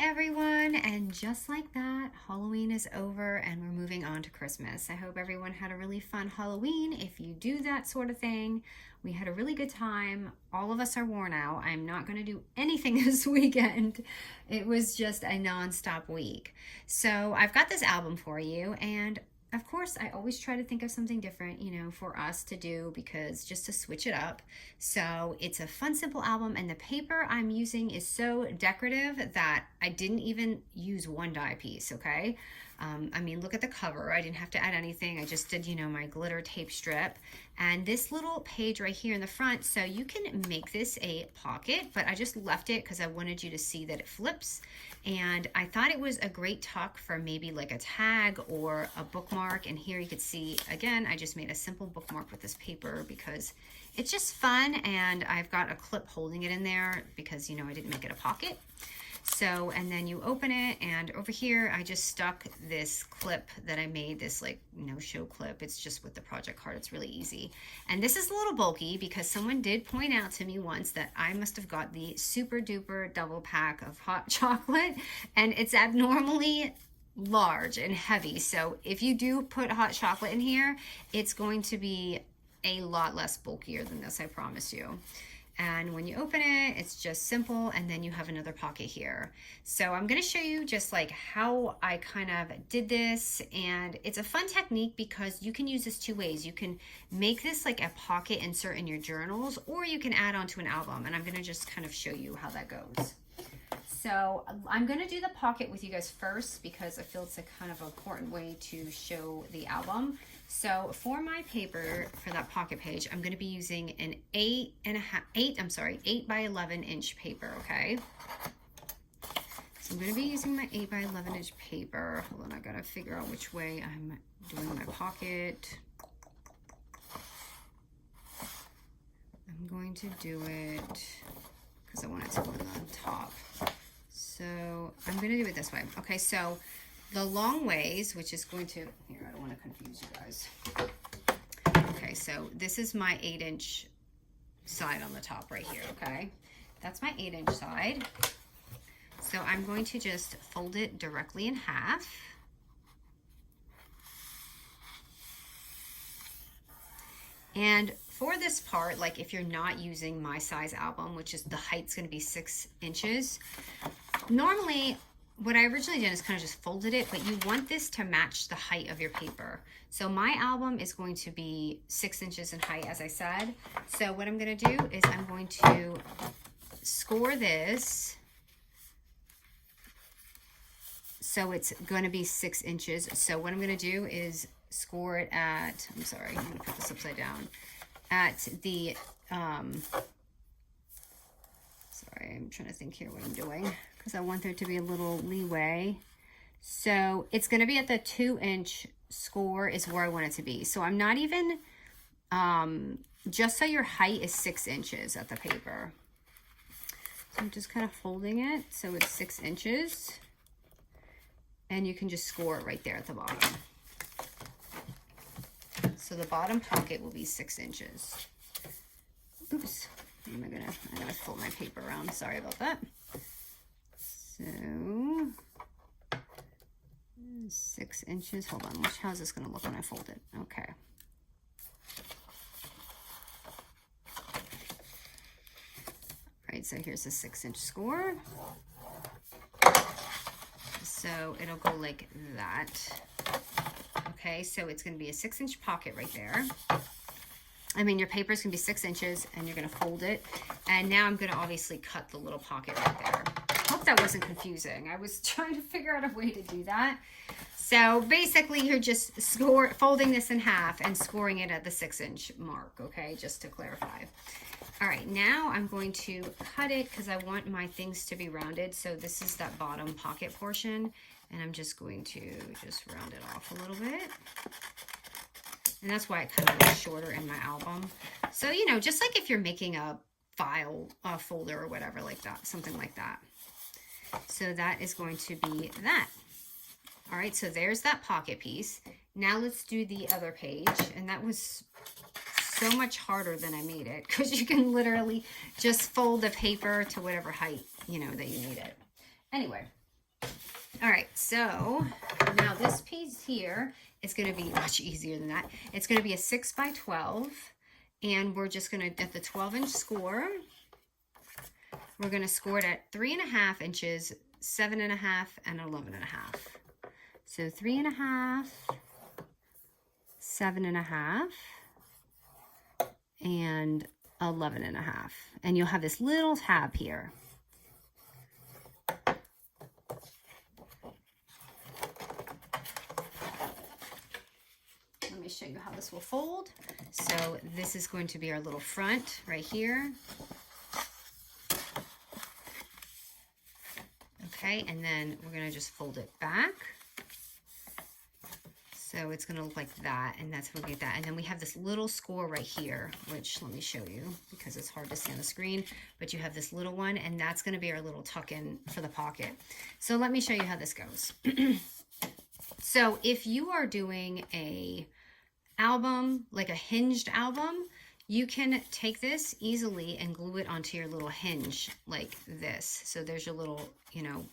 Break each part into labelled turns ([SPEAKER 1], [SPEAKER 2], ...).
[SPEAKER 1] everyone, and just like that, Halloween is over and we're moving on to Christmas. I hope everyone had a really fun Halloween. If you do that sort of thing, we had a really good time. All of us are worn out. I'm not going to do anything this weekend. It was just a non-stop week. So I've got this album for you, and of course, I always try to think of something different, for us to do, because just to switch it up. So it's a fun, simple album, and the paper I'm using is so decorative that I didn't even use one die piece, okay? Look at the cover. I didn't have to add anything. I just did, my glitter tape strip. And this little page right here in the front, so you can make this a pocket, but I just left it because I wanted you to see that it flips. And I thought it was a great tuck for maybe like a tag or a bookmark. And here you could see, again, I just made a simple bookmark with this paper because it's just fun. And I've got a clip holding it in there because, I didn't make it a pocket. So, and then you open it, and over here I just stuck this clip that I made, this no-show clip. It's just with the project card. It's really easy. And this is a little bulky because someone did point out to me once that I must have got the super duper double pack of hot chocolate, and it's abnormally large and heavy. So if you do put hot chocolate in here, it's going to be a lot less bulkier than this, I promise you. And when you open it, it's just simple, and then you have another pocket here. So I'm gonna show you just like how I kind of did this, and it's a fun technique because you can use this two ways. You can make this like a pocket insert in your journals, or you can add onto an album, and I'm gonna just kind of show you how that goes. So I'm gonna do the pocket with you guys first because I feel it's a kind of important way to show the album. So for my paper, for that pocket page, I'm going to be using an 8 by 11 inch paper, okay? So I'm going to be using my 8 by 11 inch paper. Hold on, I got to figure out which way I'm doing my pocket. I'm going to do it because I want it to go on the top. So I'm going to do it this way. Okay, so the long ways, which is going to, here, I don't want to confuse you guys. Okay, so this is my 8-inch side on the top right here, okay? That's my 8-inch side. So I'm going to just fold it directly in half. And for this part, like if you're not using my size album, which is the height's going to be 6 inches, normally what I originally did is kind of just folded it, but you want this to match the height of your paper. So my album is going to be 6 inches in height, as I said. So what I'm going to do is I'm going to score this so it's going to be 6 inches. So what I'm going to do is score it at, I'm sorry, I'm going to put this upside down, at the, sorry, I'm trying to think here what I'm doing, because I want there to be a little leeway. So it's going to be at the 2-inch score is where I want it to be. So I'm not even, just so your height is 6 inches at the paper. So I'm just kind of folding it so it's 6 inches. And you can just score it right there at the bottom. So the bottom pocket will be 6 inches. Oops. I gotta fold my paper around. Sorry about that. So 6 inches. Hold on. How's this gonna look when I fold it? Okay. All right. So here's a 6-inch score. So it'll go like that. Okay. So it's gonna be a 6-inch pocket right there. Your paper is going to be 6 inches, and you're going to fold it. And now I'm going to obviously cut the little pocket right there. Hope that wasn't confusing. I was trying to figure out a way to do that. So basically, you're just folding this in half and scoring it at the 6-inch mark, okay, just to clarify. All right, now I'm going to cut it because I want my things to be rounded. So this is that bottom pocket portion, and I'm just going to just round it off a little bit. And that's why it kind of looks shorter in my album. So, just like if you're making a file, a folder or whatever like that, something like that. So that is going to be that. All right, so there's that pocket piece. Now let's do the other page. And that was so much harder than I made it because you can literally just fold the paper to whatever height, that you need it. Anyway, All right, so now this piece here is going to be much easier than that. It's going to be a 6 by 12, and we're just going to, at the 12-inch score, we're going to score it at 3.5 inches, 7.5, and 11.5. So 3.5, 7.5, and 11.5. And you'll have this little tab here. Let me show you how this will fold. So this is going to be our little front right here. Okay, and then we're gonna just fold it back. So it's gonna look like that, and that's how we get that. And then we have this little score right here, which let me show you because it's hard to see on the screen, but you have this little one, and that's gonna be our little tuck-in for the pocket. So let me show you how this goes. So if you are doing a album, like a hinged album, you can take this easily and glue it onto your little hinge like this. So there's your little, you know,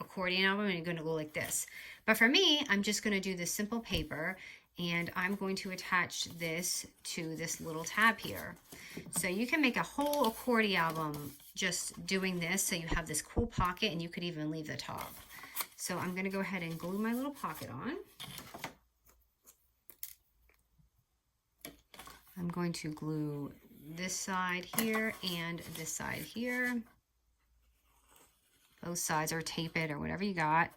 [SPEAKER 1] accordion album, and you're going to go like this. But for me, I'm just going to do this simple paper, and I'm going to attach this to this little tab here. So you can make a whole accordion album just doing this, so you have this cool pocket, and you could even leave the top. So I'm going to go ahead and glue my little pocket on. I'm going to glue this side here and this side here. Both sides, or tape it or whatever you got.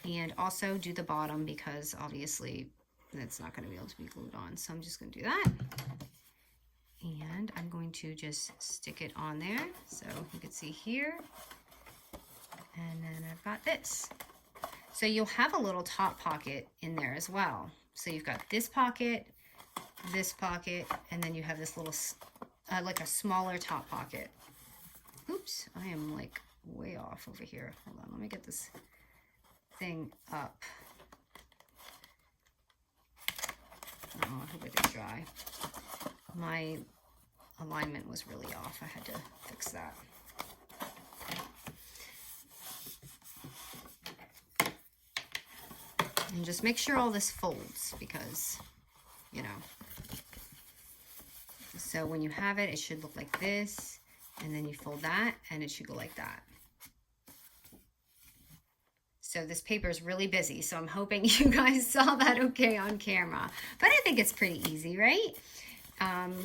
[SPEAKER 1] And also do the bottom, because obviously that's not going to be able to be glued on. So I'm just going to do that. And I'm going to just stick it on there. So you can see here. And then I've got this. So you'll have a little top pocket in there as well. So you've got this pocket, and then you have this little, like a smaller top pocket. Oops, I am like way off over here. Hold on, let me get this thing up. Oh, I hope it is dry. My alignment was really off. I had to fix that. And just make sure all this folds, because, you know. So when you have it, it should look like this, and then you fold that, and it should go like that. So this paper is really busy, so I'm hoping you guys saw that okay on camera. But I think it's pretty easy, right?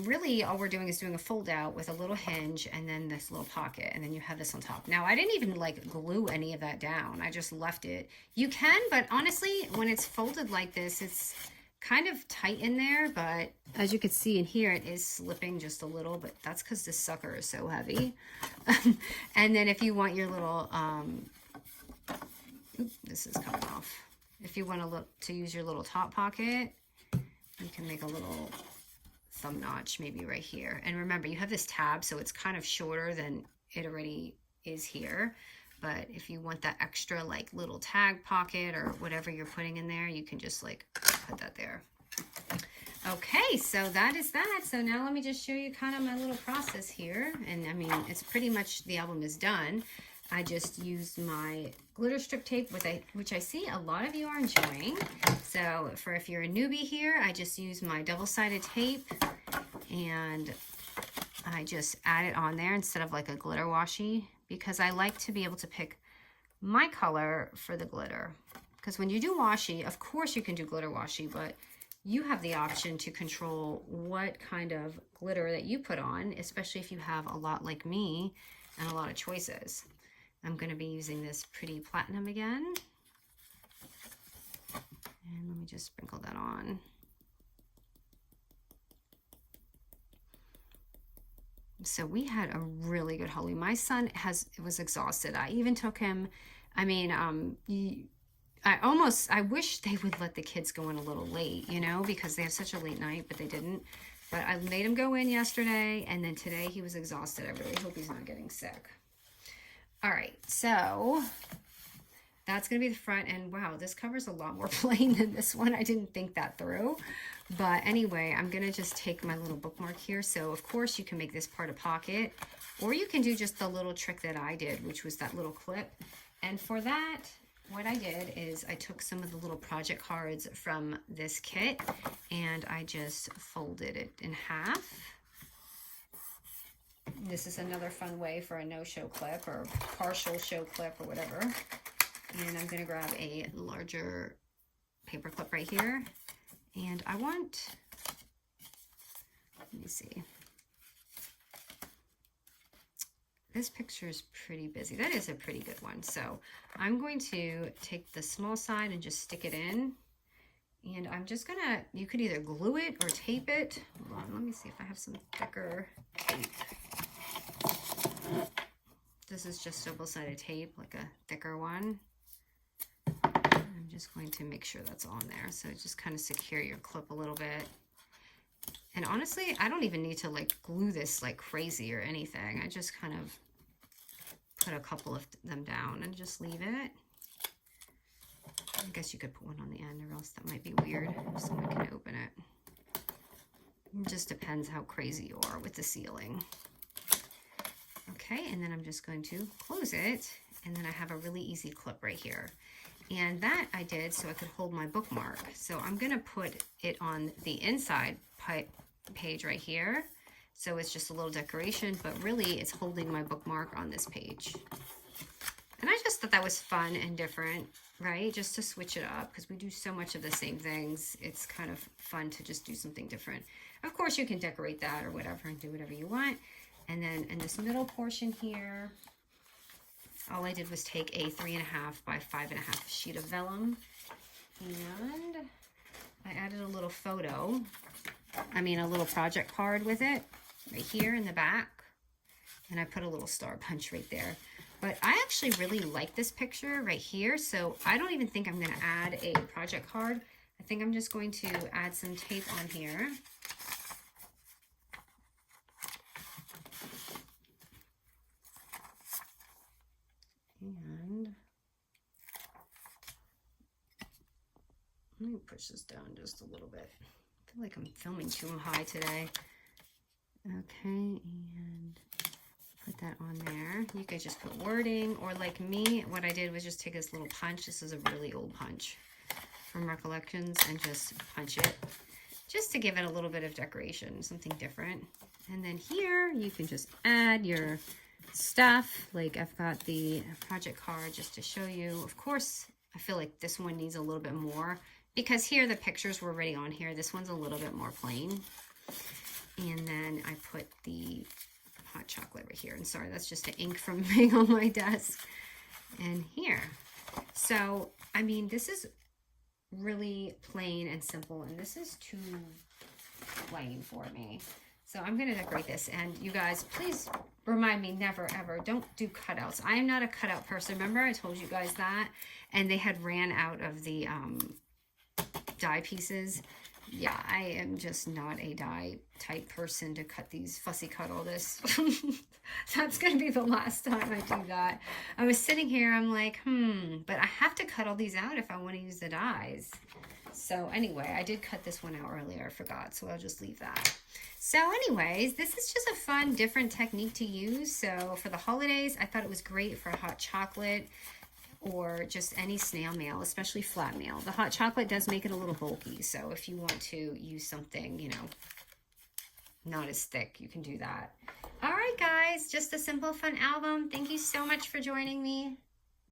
[SPEAKER 1] Really, all we're doing is doing a fold out with a little hinge and then this little pocket, and then you have this on top. Now, I didn't even like glue any of that down. I just left it. You can, but honestly, when it's folded like this, it's kind of tight in there, but as you can see in here, it is slipping just a little, but that's because this sucker is so heavy. And then if you want your little, this is coming off. If you want to look to use your little top pocket, you can make a little thumb notch maybe right here. And remember, you have this tab, so it's kind of shorter than it already is here. But if you want that extra like little tag pocket or whatever you're putting in there, you can just like put that there. Okay, so that is that. So now let me just show you kind of my little process here. And I mean, it's pretty much, the album is done. I just used my glitter strip tape, which I see a lot of you are enjoying. So for if you're a newbie here, I just use my double-sided tape, and I just add it on there instead of like a glitter washi, because I like to be able to pick my color for the glitter. Because when you do washi, of course you can do glitter washi, but you have the option to control what kind of glitter that you put on, especially if you have a lot like me and a lot of choices. I'm going to be using this Pretty Platinum again. And let me just sprinkle that on. So we had a really good Halloween. My son was exhausted. I even took him, I mean, I wish they would let the kids go in a little late, you know, because they have such a late night, but they didn't. But I made him go in yesterday, and then today he was exhausted. I really hope he's not getting sick. All right, so that's going to be the front, and wow, this covers a lot more plain than this one. I didn't think that through. But anyway, I'm going to just take my little bookmark here. So, of course, you can make this part a pocket, or you can do just the little trick that I did, which was that little clip. And for that, what I did is I took some of the little project cards from this kit and I just folded it in half. This is another fun way for a no-show clip or partial show clip or whatever. And I'm going to grab a larger paper clip right here. And I want, let me see. This picture is pretty busy. That is a pretty good one. So I'm going to take the small side and just stick it in. And I'm just gonna, you could either glue it or tape it. Hold on, let me see if I have some thicker tape. This is just double-sided tape, like a thicker one. I'm just going to make sure that's on there. So just kind of secure your clip a little bit. And honestly, I don't even need to like glue this like crazy or anything. I just kind of put a couple of them down and just leave it. I guess you could put one on the end or else that might be weird if someone can open it. It just depends how crazy you are with the sealing. Okay, and then I'm just going to close it. And then I have a really easy clip right here. And that I did so I could hold my bookmark. So I'm gonna put it on the inside page right here. So it's just a little decoration, but really it's holding my bookmark on this page. And I just thought that was fun and different, right? Just to switch it up because we do so much of the same things. It's kind of fun to just do something different. Of course, you can decorate that or whatever and do whatever you want. And then in this middle portion here, all I did was take a 3.5 by 5.5 sheet of vellum. And I added a little photo. A little project card with it right here in the back. And I put a little star punch right there. But I actually really like this picture right here. So I don't even think I'm going to add a project card. I think I'm just going to add some tape on here. And let me push this down just a little bit. I feel like I'm filming too high today. Okay, and put that on there. You could just put wording, or like me, what I did was just take this little punch. This is a really old punch from Recollections, and just punch it just to give it a little bit of decoration, something different. And then here you can just add your stuff. Like I've got the project card just to show you. Of course, I feel like this one needs a little bit more because here the pictures were already on here. This one's a little bit more plain. And then I put the hot chocolate right here. And sorry, that's just the ink from being on my desk. And here. So, I mean, this is really plain and simple. And this is too plain for me. So I'm going to decorate this. And you guys, please remind me, never, ever, don't do cutouts. I am not a cutout person. Remember, I told you guys that? And they had ran out of the die pieces. Yeah, I am just not a die type person to cut these, fussy cut all this. That's going to be the last time I do that. I was sitting here, I'm like, but I have to cut all these out if I want to use the dies. So anyway, I did cut this one out earlier, I forgot, so I'll just leave that. So anyways, this is just a fun, different technique to use. So for the holidays, I thought it was great for hot chocolate or just any snail mail, especially flat mail. The hot chocolate does make it a little bulky, so if you want to use something, you know, not as thick, you can do that. All right, guys, just a simple, fun album. Thank you so much for joining me.